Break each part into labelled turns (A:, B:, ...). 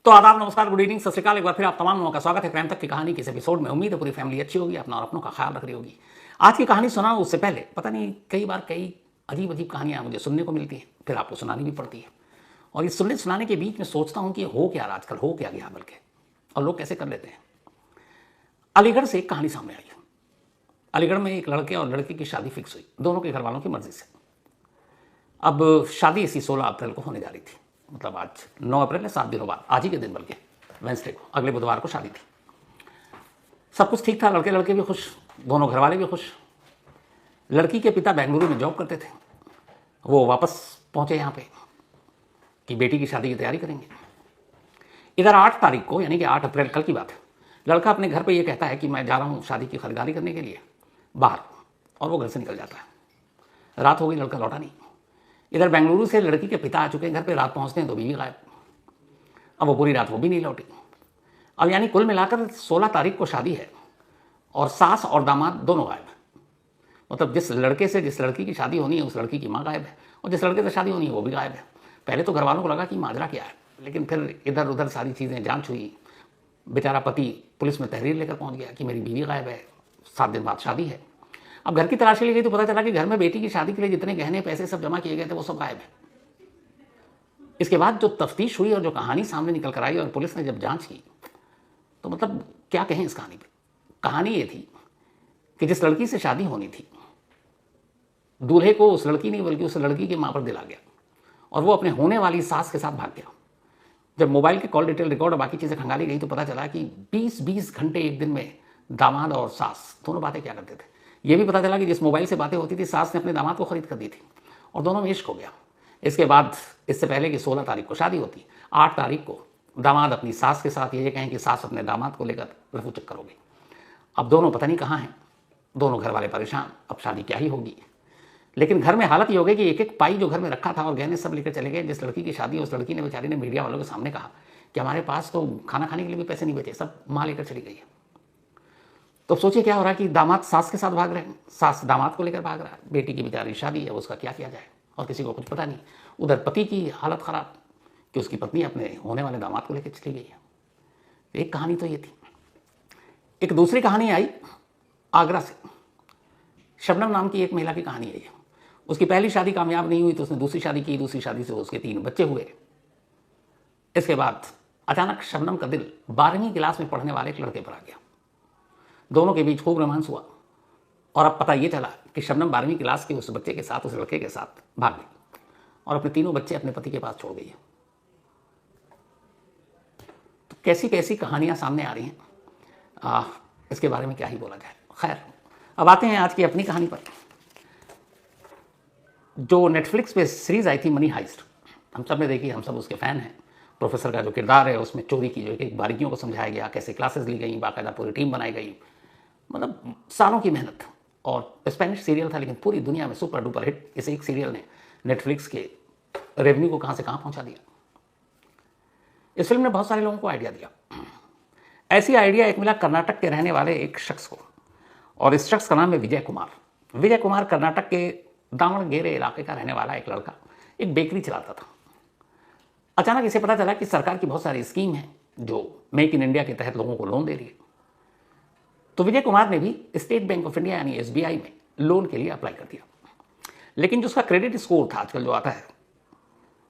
A: तो आदाब, नमस्कार, गुड इवनिंग, सत श्री अकाल। एक बार फिर आप तमाम लोगों का स्वागत है क्राइम तक की कहानी के इस एपिसोड में। उम्मीद है पूरी फैमिली अच्छी होगी, अपना और अपनों का ख्याल रख रही होगी। आज की कहानी सुनाऊं उससे पहले पता नहीं कई बार कई अजीब अजीब कहानियां मुझे सुनने को मिलती हैं, फिर आपको सुनानी भी पड़ती है। और ये सुनाने के बीच में सोचता हूँ कि हो क्या आजकल, हो क्या गया बल्कि, और लोग कैसे कर लेते हैं। अलीगढ़ से एक कहानी सामने आई। अलीगढ़ में एक लड़के और लड़की की शादी फिक्स हुई, दोनों के घर वालों की मर्जी से। अब शादी इसी 16 अप्रैल को होने जा रही थी, मतलब आज 9 अप्रैल है, 7 दिनों बाद, आज ही के दिन बल्कि वेंसडे को, अगले बुधवार को शादी थी। सब कुछ ठीक था, लड़के लड़के भी खुश, दोनों घर वाले भी खुश। लड़की के पिता बेंगलुरु में जॉब करते थे, वो वापस पहुंचे यहाँ पे कि बेटी की शादी की तैयारी करेंगे। इधर 8 तारीख को, यानी कि 8 अप्रैल, कल की बात है, लड़का अपने घर पे ये कहता है कि मैं जा रहा हूँ शादी की खरीदारी करने के लिए बाहर, और वो घर से निकल जाता है। रात हो गई, लड़का लौटा नहीं। इधर बेंगलुरु से लड़की के पिता आ चुके हैं घर पे, रात पहुंचते हैं तो बीवी गायब। अब वो पूरी रात वो भी नहीं लौटी। अब यानी कुल मिलाकर 16 तारीख को शादी है और सास और दामाद दोनों गायब है। मतलब जिस लड़के से जिस लड़की की शादी होनी है उस लड़की की माँ गायब है, और जिस लड़के से शादी होनी है वो भी गायब है। पहले तो घर वालों को लगा कि माजरा क्या है, लेकिन फिर इधर उधर सारी चीज़ें जांच हुई। बेचारा पति पुलिस में तहरीर लेकर पहुंच गया कि मेरी बीवी गायब है, 7 दिन बाद शादी है। अब घर की तलाशी ली गई तो पता चला कि घर में बेटी की शादी के लिए जितने गहने पैसे सब जमा किए गए थे वो सब गायब है। इसके बाद जो तफ्तीश हुई और जो कहानी सामने निकल कर आई और पुलिस ने जब जांच की तो मतलब क्या कहें इस कहानी पे। कहानी ये थी कि जिस लड़की से शादी होनी थी, दूल्हे को उस लड़की नहीं बल्कि उस लड़की की मां पर दिला गया, और वो अपने होने वाली सास के साथ भाग गया। जब मोबाइल के कॉल डिटेल रिकॉर्ड और बाकी चीज़ें खंगाली गई तो पता चला कि 20-20 घंटे एक दिन में दामाद और सास दोनों बातें क्या करते थे। ये भी पता चला कि जिस मोबाइल से बातें होती थी सास ने अपने दामाद को खरीद कर दी थी, और दोनों में इश्क हो गया। इसके बाद, इससे पहले कि 16 तारीख को शादी होती, 8 तारीख को दामाद अपनी सास के साथ ये कहें कि सास अपने दामाद को लेकर रफू चक्कर हो गई। अब दोनों पता नहीं कहाँ हैं, दोनों घर वाले परेशान, अब शादी क्या ही होगी। लेकिन घर में हालत ये हो गई कि एक एक पाई जो घर में रखा था और गहने सब लेकर चले गए। जिस लड़की की शादी, उस लड़की ने बेचारी ने मीडिया वालों के सामने कहा कि हमारे पास तो खाना खाने के लिए भी पैसे नहीं बचे, सब माँ लेकर चली गई है। तो सोचिए क्या हो रहा है कि दामाद सास के साथ भाग रहे हैं, सास दामाद को लेकर भाग रहा है। बेटी की बेचारी शादी है, उसका क्या किया जाए और किसी को कुछ पता नहीं। उधर पति की हालत खराब कि उसकी पत्नी अपने होने वाले दामाद को लेकर चली गई है। एक कहानी तो ये थी। एक दूसरी कहानी आई आगरा से। शबनम नाम की एक महिला की कहानी है। उसकी पहली शादी कामयाब नहीं हुई तो उसने दूसरी शादी की, दूसरी शादी से उसके 3 बच्चे हुए। इसके बाद अचानक शबनम का दिल 12वीं क्लास में पढ़ने वाले एक लड़के पर आ गया। दोनों के बीच खूब रोमांस हुआ, और अब पता ये चला कि शबनम 12वीं क्लास के उस बच्चे के साथ, उस लड़के के साथ भाग गई और अपने 3 बच्चे अपने पति के पास छोड़ गई है। तो कैसी कैसी कहानियां सामने आ रही हैं, इसके बारे में क्या ही बोला जाए। खैर, अब आते हैं आज की अपनी कहानी पर। जो नेटफ्लिक्स पे सीरीज आई थी मनी हाइस्ट, हम सब ने देखी, हम सब उसके फ़ैन हैं। प्रोफेसर का जो किरदार है उसमें चोरी की जो एक बारीकियों को समझाया गया, कैसे क्लासेस ली गई, बाकायदा पूरी टीम बनाई गई, मतलब सालों की मेहनत। और स्पेनिश सीरियल था लेकिन पूरी दुनिया में सुपर डुपर हिट इस एक सीरियल ने नेटफ्लिक्स के रेवेन्यू को कहाँ से कहाँ पहुँचा दिया। इस फिल्म ने बहुत सारे लोगों को आइडिया दिया। ऐसी आइडिया एक मिला कर्नाटक के रहने वाले एक शख्स को, और इस शख्स का नाम है विजय कुमार। विजय कुमार कर्नाटक के दावणगेरे इलाके का रहने वाला एक लड़का, एक बेकरी चलाता था। अचानक इसे पता चला कि सरकार की बहुत सारी स्कीम है जो मेक इन इंडिया के तहत लोगों को लोन दे रही है। तो विजय कुमार ने भी स्टेट बैंक ऑफ इंडिया यानी SBI में लोन के लिए अप्लाई कर दिया। लेकिन जो उसका क्रेडिट स्कोर था आजकल जो आता है,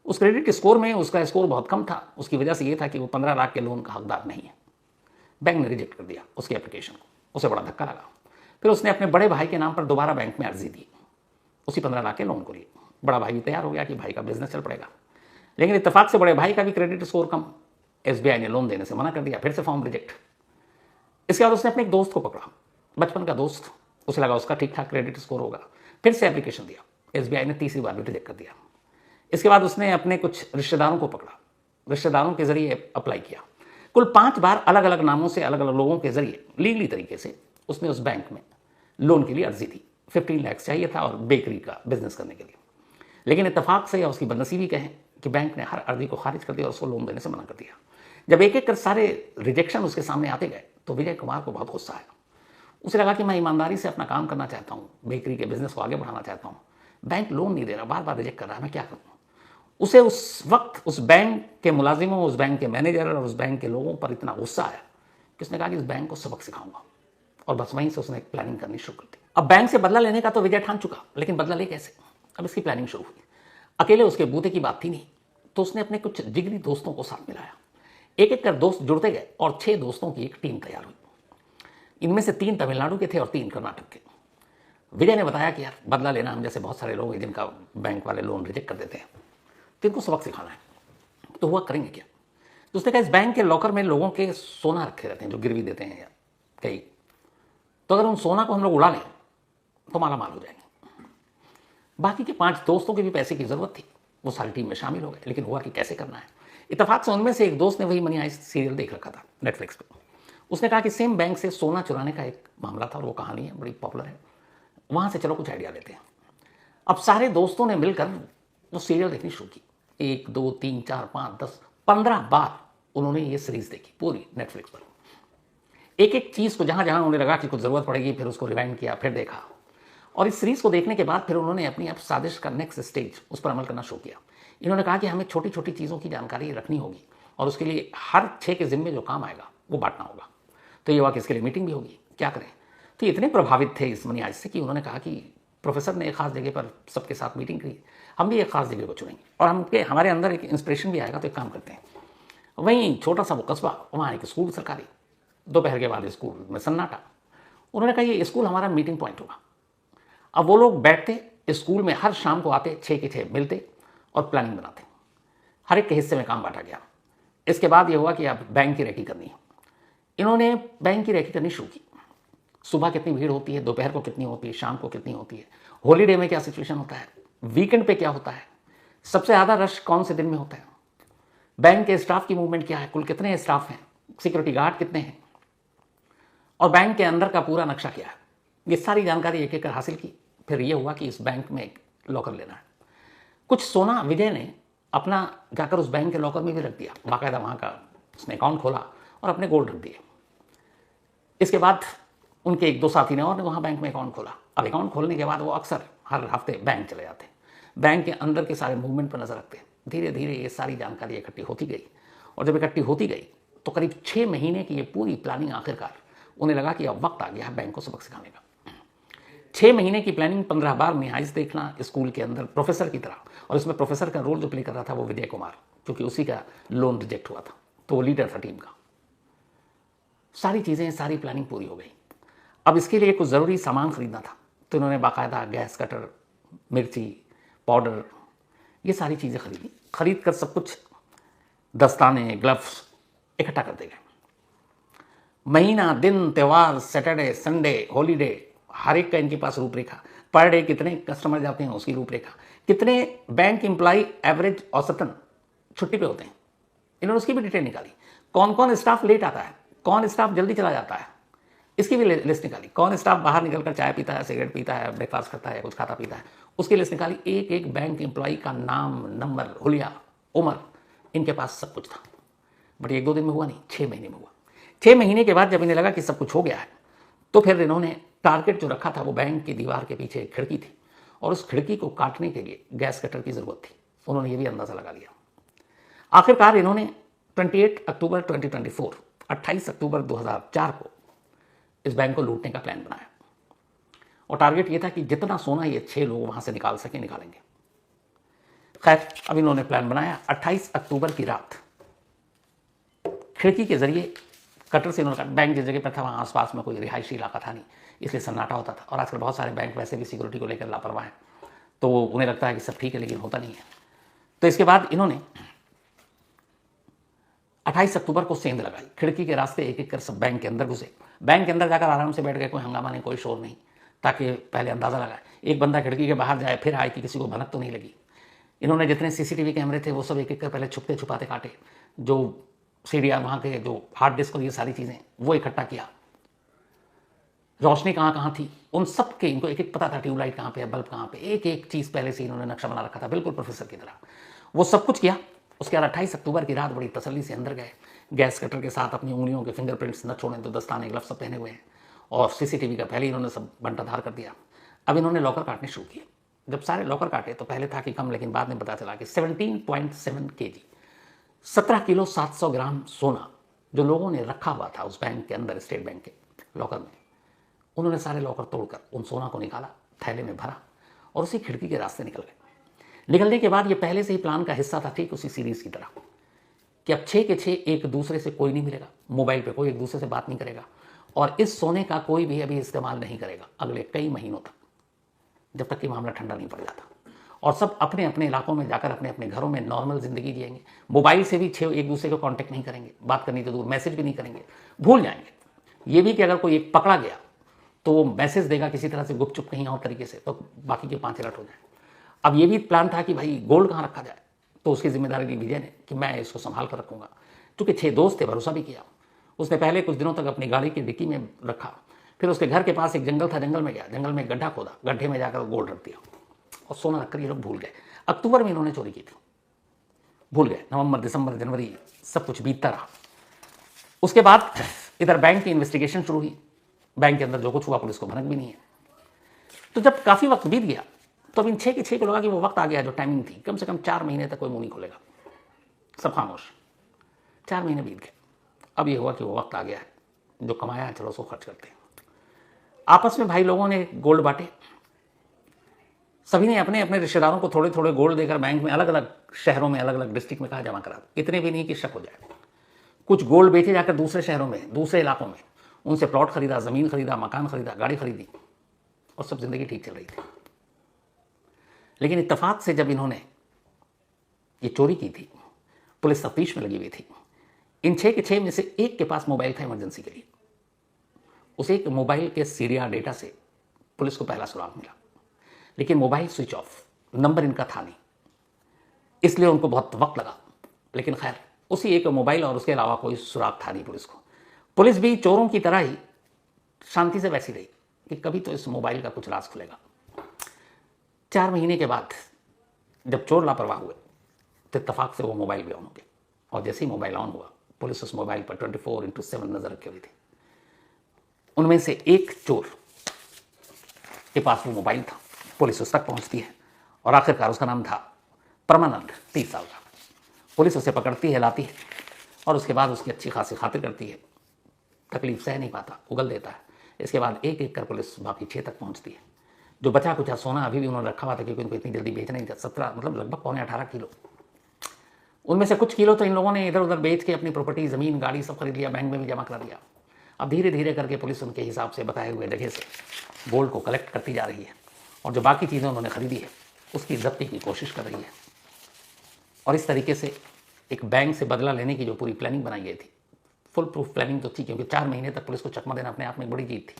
A: उस क्रेडिट स्कोर में उसका स्कोर बहुत कम था। उसकी वजह से ये था कि वो 15 लाख के लोन का हकदार नहीं है। बैंक ने रिजेक्ट कर दिया उसकी एप्लीकेशन को, उसे बड़ा धक्का लगा। फिर उसने अपने बड़े भाई के नाम पर दोबारा बैंक में अर्जी दी, उसी 15 लाख के लोन को लिए। बड़ा भाई भी तैयार हो गया कि भाई का बिजनेस चल पड़ेगा, लेकिन इत्तेफाक से बड़े भाई का भी क्रेडिट स्कोर कम, SBI ने लोन देने से मना कर दिया। फिर से फॉर्म रिजेक्ट। इसके बाद उसने अपने एक दोस्त को पकड़ा, बचपन का दोस्त, उसे लगा उसका ठीक ठाक क्रेडिट स्कोर होगा। फिर से एप्लीकेशन दिया, SBI ने तीसरी बार भी रिजेक्ट कर दिया। इसके बाद उसने अपने कुछ रिश्तेदारों को पकड़ा, रिश्तेदारों के जरिए अप्लाई किया। कुल 5 बार अलग अलग नामों से अलग अलग लोगों के जरिए लीगली तरीके से उसने उस बैंक में लोन के लिए अर्जी दी। 15 लाख चाहिए था और बेकरी का बिजनेस करने के लिए। लेकिन इत्तेफाक से या उसकी बदनसीबी कहें कि बैंक ने हर अर्जी को खारिज कर दिया और उसको लोन देने से मना कर दिया। जब एक एक कर सारे रिजेक्शन उसके सामने आते गए तो विजय कुमार को बहुत गुस्सा आया। उसे लगा कि मैं ईमानदारी से अपना काम करना चाहता हूँ, बेकरी के बिजनेस को आगे बढ़ाना चाहता हूँ, बैंक लोन नहीं दे रहा, बार बार रिजेक्ट कर रहा है, मैं क्या करूँ। उसे उस वक्त उस बैंक के मुलाजिमों, उस बैंक के मैनेजर और उस बैंक के लोगों पर इतना गुस्सा आया कि उसने कहा कि इस बैंक को सबक सिखाऊंगा, और बस वहीं से उसने एक प्लानिंग करनी शुरू कर दी। अब बैंक से बदला लेने का तो विजय ठान चुका, लेकिन बदला ले कैसे? अब इसकी प्लानिंग शुरू हुई। अकेले उसके बूते की बात थी नहीं, तो उसने अपने कुछ जिगरी दोस्तों को साथ मिलाया। एक एक कर दोस्त जुड़ते गए और 6 दोस्तों की एक टीम तैयार हुई। इनमें से 3 तमिलनाडु के थे और 3 कर्नाटक के। विजय ने बताया कि यार बदला लेना, हम जैसे बहुत सारे लोग हैं जिनका बैंक वाले लोन रिजेक्ट कर देते हैं, तो इनको सबक सिखाना है। तो हुआ करेंगे क्या? तो उसने कहा इस बैंक के लॉकर में लोगों के सोना रखे रहते हैं जो गिरवी देते हैं या कई, तो अगर उन सोना को हम लोग उड़ा लें तो माला माल हो जाएंगे। बाकी के 5 दोस्तों के भी पैसे की जरूरत थी, वो सारी टीम में शामिल हो गए, लेकिन हुआ कि कैसे करना है। इत्तेफाक से उनमें से एक दोस्त ने वही मनी आइस्ट सीरियल देख रखा था नेटफ्लिक्स पे। उसने कहा कि सेम बैंक से सोना चुराने का एक मामला था और वो कहानी है, बड़ी पॉपुलर है, वहां से चलो कुछ आइडिया लेते हैं। अब सारे दोस्तों ने मिलकर वो सीरियल देखनी शुरू की। 1 2 3 4 5 10 15 बार उन्होंने ये सीरीज देखी पूरी नेटफ्लिक्स पर। एक एक चीज को जहां जहां उन्हें लगा कि कुछ जरूरत पड़ेगी फिर उसको रिवाइंड किया, फिर देखा। और इस सीरीज को देखने के बाद फिर उन्होंने अपनी अब साजिश का नेक्स्ट स्टेज उस पर अमल करना शुरू किया। इन्होंने कहा कि हमें छोटी छोटी चीज़ों की जानकारी रखनी होगी और उसके लिए हर 6 के जिम्मे जो काम आएगा वो बांटना होगा। तो ये हुआ कि इसके लिए मीटिंग भी होगी, क्या करें। तो इतने प्रभावित थे इस मनी आइस्ट से कि उन्होंने कहा कि प्रोफेसर ने एक खास जगह पर सबके साथ मीटिंग की, हम भी एक खास जगह को चुनेंगे और हमारे अंदर एक इंस्पिरेशन भी आएगा, तो एक काम करते हैं। वहीं छोटा सा वो कस्बा, वहाँ एक स्कूल सरकारी, दोपहर के बाद स्कूल में सन्नाटा। उन्होंने कहा ये स्कूल हमारा मीटिंग पॉइंट होगा। अब वो लोग बैठते स्कूल में, हर शाम को आते, 6 के 6 मिलते और प्लानिंग बनाते। हर एक के हिस्से में काम बांटा गया। इसके बाद ये हुआ कि अब बैंक की रेकी करनी है। इन्होंने बैंक की रेकी करनी शुरू की। सुबह कितनी भीड़ होती है, दोपहर को कितनी होती है, शाम को कितनी होती है, हॉलीडे में क्या सिचुएशन होता है, वीकेंड पे क्या होता है, सबसे ज़्यादा रश कौन से दिन में होता है, बैंक के स्टाफ की मूवमेंट क्या है, कुल कितने स्टाफ हैं, सिक्योरिटी गार्ड कितने हैं, और बैंक के अंदर का पूरा नक्शा क्या है। ये सारी जानकारी एक एक कर हासिल की। फिर ये हुआ कि इस बैंक में एक लॉकर लेना है। कुछ सोना विजय ने अपना जाकर उस बैंक के लॉकर में भी रख दिया, बाकायदा वहाँ का उसने अकाउंट खोला और अपने गोल्ड रख दिए। इसके बाद उनके 1 2 साथी ने और वहाँ बैंक में अकाउंट खोला। अब अकाउंट खोलने के बाद वो अक्सर हर हफ्ते बैंक चले जाते, बैंक के अंदर के सारे मूवमेंट पर नजर रखते। धीरे धीरे ये सारी जानकारी इकट्ठी होती गई और जब इकट्ठी होती गई तो करीब 6 महीने की ये पूरी प्लानिंग, आखिरकार उन्हें लगा कि अब वक्त आ गया है बैंक को सबक सिखाने का। 6 महीने की प्लानिंग, 15 बार निहाइज देखना स्कूल के अंदर प्रोफेसर की तरह, और इसमें प्रोफेसर का रोल जो प्ले कर रहा था वो विजय कुमार, क्योंकि उसी का लोन रिजेक्ट हुआ था, तो वो लीडर था टीम का। सारी चीज़ें, सारी प्लानिंग पूरी हो गई। अब इसके लिए कुछ ज़रूरी सामान खरीदना था, तो इन्होंने बाकायदा गैस कटर, मिर्ची पाउडर, ये सारी चीज़ें खरीदी। खरीद कर सब कुछ, दस्ताने, ग्लव्स इकट्ठा कर दे गए। महीना, दिन, त्यौहार, सैटरडे, संडे, हॉलीडे, हर एक का इनके पास रूपरेखा। पर डे कितने कस्टमर जाते हैं उसकी रूपरेखा, कितने बैंक एम्प्लॉय एवरेज औसतन छुट्टी पे होते हैं, इन्होंने उसकी भी डिटेल निकाली। कौन कौन स्टाफ लेट आता है, कौन स्टाफ जल्दी चला जाता है, इसकी भी लिस्ट निकाली। कौन स्टाफ बाहर निकलकर चाय पीता है, सिगरेट पीता है, ब्रेकफास्ट करता है, कुछ खाता पीता है, उसकी लिस्ट निकाली। एक एक बैंक एम्प्लॉय का नाम, नंबर, हुलिया, उम्र, इनके पास सब कुछ था। बट 1 2 दिन में हुआ नहीं, 6 महीने में हुआ। 6 महीने के बाद जब इन्हें लगा कि सब कुछ हो गया है, तो फिर इन्होंने टारगेट जो रखा था वो बैंक की दीवार के पीछे एक खिड़की थी और उस खिड़की को काटने के लिए गैस कटर की जरूरत थी। उन्होंने ये भी अंदाजा लगा लिया। आखिरकार इन्होंने 28 अक्टूबर 2024, 28 अक्टूबर 2004 को इस बैंक को लूटने का प्लान बनाया और टारगेट ये था कि जितना सोना ये 6 लोग वहां से निकाल सके निकालेंगे। खैर, अब इन्होंने प्लान बनाया। 28 अक्टूबर की रात खिड़की के जरिए कटर से इन्होंने, बैंक जिस जगह पर था वहाँ आसपास में कोई रिहायशी इलाका था नहीं, इसलिए सन्नाटा होता था। और आजकल बहुत सारे बैंक वैसे भी सिक्योरिटी को लेकर लापरवाह हैं, तो उन्हें लगता है कि सब ठीक है, लेकिन होता नहीं है। तो इसके बाद इन्होंने 28 अक्टूबर को सेंध लगाई, खिड़की के रास्ते एक एक कर सब बैंक के अंदर घुसे। बैंक के अंदर जाकर आराम से बैठ गए, कोई हंगामा नहीं, कोई शोर नहीं, ताकि पहले अंदाज़ा लगाए। एक बंदा खिड़की के बाहर जाए, फिर आए कि किसी को भनक तो नहीं लगी। इन्होंने जितने सीसीटीवी कैमरे थे वो सब एक एक कर पहले छुपते छुपाते काटे, जो सीडीआर वहाँ के जो हार्ड डिस्क और ये सारी चीज़ें वो इकट्ठा किया। रोशनी कहाँ कहाँ थी उन सब के इनको एक एक पता था, ट्यूबलाइट कहाँ पे है, बल्ब कहाँ पे, एक एक चीज़ पहले से इन्होंने नक्शा बना रखा था, बिल्कुल प्रोफेसर की तरह। वो सब कुछ किया। उसके बाद 28 अक्टूबर की रात बड़ी तसल्ली से अंदर गए, गैस कटर के साथ अपनी उंगलियों के फिंगरप्रिंट्स न छोड़ें, तो दस्ताने, ग्लव्स सब पहने हुए हैं, और सीसीटीवी का पहले इन्होंने सब बंटाधार कर दिया। अब इन्होंने लॉकर काटने शुरू किए। जब सारे लॉकर काटे तो पहले था कि कम, लेकिन बाद में पता चला कि 17.7 kg, 17 किलो 700 ग्राम सोना जो लोगों ने रखा हुआ था उस बैंक के अंदर, स्टेट बैंक के लॉकर में, उन्होंने सारे लॉकर तोड़कर उन सोना को निकाला, थैले में भरा और उसी खिड़की के रास्ते निकल गए। निकलने के बाद ये पहले से ही प्लान का हिस्सा था, ठीक उसी सीरीज की तरह, कि अब 6 के 6 एक दूसरे से कोई नहीं मिलेगा, मोबाइल पे कोई एक दूसरे से बात नहीं करेगा और इस सोने का कोई भी अभी इस्तेमाल नहीं करेगा अगले कई महीनों तक, जब तक कि मामला ठंडा नहीं पड़ जाता। और सब अपने अपने इलाकों में जाकर अपने अपने घरों में नॉर्मल जिंदगी जिएंगे। मोबाइल से भी 6 एक दूसरे को कांटेक्ट नहीं करेंगे, बात करनी तो दूर, मैसेज भी नहीं करेंगे, भूल जाएंगे। ये भी कि अगर कोई एक पकड़ा गया तो वो मैसेज देगा किसी तरह से गुपचुप कहीं और तरीके से, तो बाकी के 5 अलर्ट हो जाए। अब ये भी प्लान था कि भाई गोल्ड कहाँ रखा जाए, तो उसकी जिम्मेदारी ली विजय ने कि मैं इसको संभाल कर रखूंगा। क्योंकि 6 दोस्त थे, भरोसा भी किया। उसने पहले कुछ दिनों तक अपनी गाड़ी की डिक्की में रखा, फिर उसके घर के पास एक जंगल था, जंगल में गया, जंगल में गड्ढा खोदा, गड्ढे में जाकर गोल्ड रख दिया और सोना रखकर ये लोग भूल गए। अक्टूबर में इन्होंने चोरी की थी, भूल गए। नवंबर, दिसंबर, जनवरी सब कुछ बीतता रहा। उसके बाद इधर बैंक की इन्वेस्टिगेशन शुरू हुई। बैंक के अंदर जो कुछ हुआ पुलिस को भनक भी नहीं है। तो जब काफ़ी वक्त बीत गया तो अब इन 6 के 6 को लगा कि वो वक्त आ गया जो टाइमिंग थी, कम से कम 4 महीने तक कोई मुंह नहीं खोलेगा, सब खामोश। 4 महीने बीत गए। अब ये हुआ कि वो वक्त आ गया है, जो कमाया है चलो उसको खर्च करते हैं। आपस में भाई लोगों ने गोल्ड बांटे, सभी ने अपने अपने रिश्तेदारों को थोड़े थोड़े गोल्ड देकर बैंक में अलग अलग शहरों में, अलग अलग डिस्ट्रिक्ट में कहा जमा करा। इतने भी नहीं कि शक हो जाए। कुछ गोल्ड बेचे जाकर दूसरे शहरों में, दूसरे इलाकों में, उनसे प्लॉट खरीदा, ज़मीन खरीदा, मकान खरीदा, गाड़ी खरीदी और सब जिंदगी ठीक चल रही थी। लेकिन इत्तेफाक से जब इन्होंने ये चोरी की थी, पुलिस तफ्तीश में लगी हुई थी। इन 6 के 6 में से एक के पास मोबाइल था इमरजेंसी के लिए। उस एक मोबाइल के सीरिया डेटा से पुलिस को पहला सुराग मिला, लेकिन मोबाइल स्विच ऑफ, नंबर इनका था नहीं, इसलिए उनको बहुत वक्त लगा। लेकिन खैर उसी एक मोबाइल और उसके अलावा कोई सुराग था नहीं पुलिस को। पुलिस भी चोरों की तरह ही शांति से बैठी रही कि कभी तो इस मोबाइल का कुछ राज खुलेगा। 4 महीने के बाद जब चोर लापरवाह हुए तो इत्तेफाक से वो मोबाइल भी ऑन हो गया और जैसे ही मोबाइल ऑन हुआ पुलिस उस मोबाइल पर 24/7 नजर रखी हुई थी। उनमें से एक चोर के पास वो मोबाइल था, पुलिस उस तक पहुंचती है और आखिरकार उसका नाम था परमानंद, 30 साल का। पुलिस उसे पकड़ती है, लाती है और उसके बाद उसकी अच्छी खासी खातिर करती है। तकलीफ सह नहीं पाता, उगल देता है। इसके बाद एक एक कर पुलिस बाकी 6 तक पहुंचती है। जो बचा कुचा सोना अभी भी उन्होंने रखा हुआ था, क्योंकि उनको इतनी जल्दी बेचना नहीं था। 17 मतलब लगभग 18 किलो। उनमें से कुछ किलो तो इन लोगों ने इधर उधर बेच के अपनी प्रॉपर्टी, ज़मीन, गाड़ी सब खरीद लिया, बैंक में भी जमा करा दिया। अब धीरे धीरे करके पुलिस उनके हिसाब से बताए हुए जगह से गोल्ड को कलेक्ट करती जा रही है और जो बाकी चीज़ें उन्होंने खरीदी है उसकी जब्ती की कोशिश कर रही है। और इस तरीके से एक बैंक से बदला लेने की जो पूरी प्लानिंग बनाई गई थी, फुल प्रूफ प्लानिंग तो थी, क्योंकि 4 महीने तक पुलिस को चकमा देना अपने आप में बड़ी जीत थी।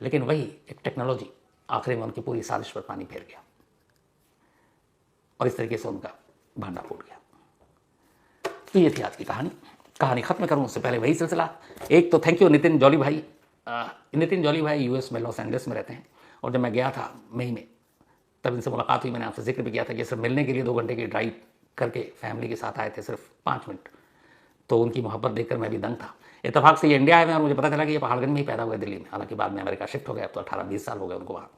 A: लेकिन वही एक टेक्नोलॉजी आखिर में उनकी पूरी साजिश पर पानी फेर गया और इस तरीके से उनका भांडा फूट गया। तो ये थी आज की कहानी। कहानी खत्म करूं उससे पहले वही सिलसिला। एक तो थैंक यू नितिन जॉली भाई। नितिन जॉली भाई यूएस में, लॉस एंजल्स में रहते हैं और जब मैं गया था मई में तब इनसे मुलाकात हुई। मैंने आपसे जिक्र भी किया था कि सिर्फ मिलने के लिए 2 घंटे की ड्राइव करके फैमिली के साथ आए थे, सिर्फ 5 मिनट। तो उनकी मोहब्बत देखकर मैं भी दंग था। इत्तेफाक से ये इंडिया आए हुए और मुझे पता चला कि ये पहाड़गंज में ही पैदा हुए, दिल्ली में। हालांकि बाद में अमेरिका शिफ्ट हो गया, अब तो 18-20 साल हो गए उनको वहाँ।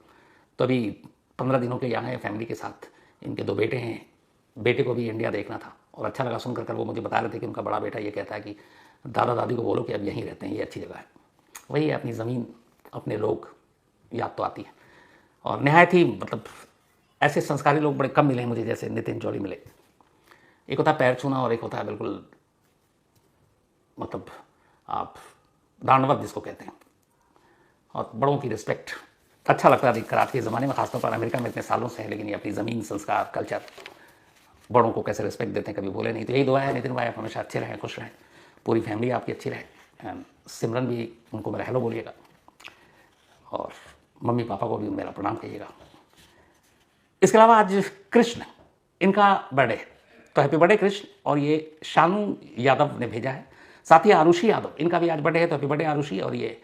A: तो अभी 15 दिनों के यहाँ हैं फैमिली के साथ। इनके 2 बेटे हैं, बेटे को भी इंडिया देखना था और अच्छा लगा सुनकर वो मुझे बता रहे थे कि उनका बड़ा बेटा ये कहता है कि दादा दादी को बोलो कि अब यहीं रहते हैं, ये अच्छी जगह है। वही है, अपनी ज़मीन, अपने लोग, याद तो आती है। और नहायत ही मतलब ऐसे संस्कारी लोग बड़े कम मिले हैं मुझे जैसे नितिन जॉली मिले। एक होता है पैर छूना और एक होता है बिल्कुल मतलब आप दानवत जिसको कहते हैं, और बड़ों की रिस्पेक्ट। अच्छा लगता है देखकर आज के ज़माने में, खासतौर पर अमेरिका में इतने सालों से है, लेकिन ये अपनी ज़मीन, संस्कार, कल्चर, बड़ों को कैसे रिस्पेक्ट देते हैं, कभी बोले नहीं। तो यही दुआ है नितिन भाई आप हमेशा अच्छे रहें, खुश रहें, पूरी फैमिली आपकी अच्छी रहे। सिमरन भी, उनको मेरा हेलो बोलिएगा और मम्मी पापा को भी मेरा प्रणाम कहिएगा। इसके अलावा आज कृष्ण, इनका बर्थडे है, तो हैप्पी बर्थडे कृष्ण। और ये शानू यादव ने भेजा है। साथ ही आरुषि यादव, इनका भी आज बर्थडे है, तो हैप्पी बर्थडे आरुषि। और ये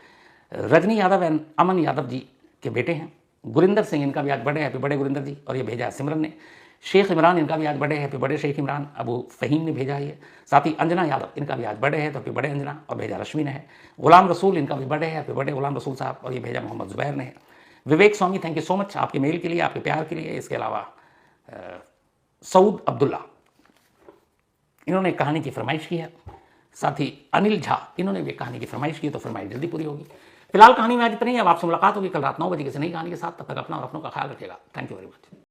A: रजनी यादव एंड अमन यादव जी के बेटे हैं। गुरिंदर सिंह, इनका भी आज बर्थडे, हैप्पी बर्थडे गुरिंदर जी। और ये भेजा है सिमरन ने। शेख इमरान, इनका भी आज birthday, happy birthday Sheikh Imran. Abu Faheem ने भेजा है ये। साथ ही अंजना यादव, इनका भी आज बर्थडे है, तो हैप्पी बर्थडे अंजना। और भेजा रश्मि ने है। गुलाम रसूल, इनका भी बर्थडे है, हैप्पी बर्थडे गुलाम रसूल साहब। और ये भेजा मोहम्मद जुबैर ने है। विवेक स्वामी, थैंक यू सो मच आपके मेल के लिए, आपके प्यार के लिए। इसके अलावा सऊद अब्दुल्ला, इन्होंने कहानी की फरमाइश की है। साथ ही अनिल झा, इन्होंने भी कहानी की फरमाइश की, तो फरमाइश जल्दी पूरी होगी। फिलहाल कहानी में आज इतनी ही। अब आपसे मुलाकात होगी कल रात 9 बजे किसी नई कहानी के साथ। तब तक अपना और अपनों का ख्याल रखिएगा। Thank you very much.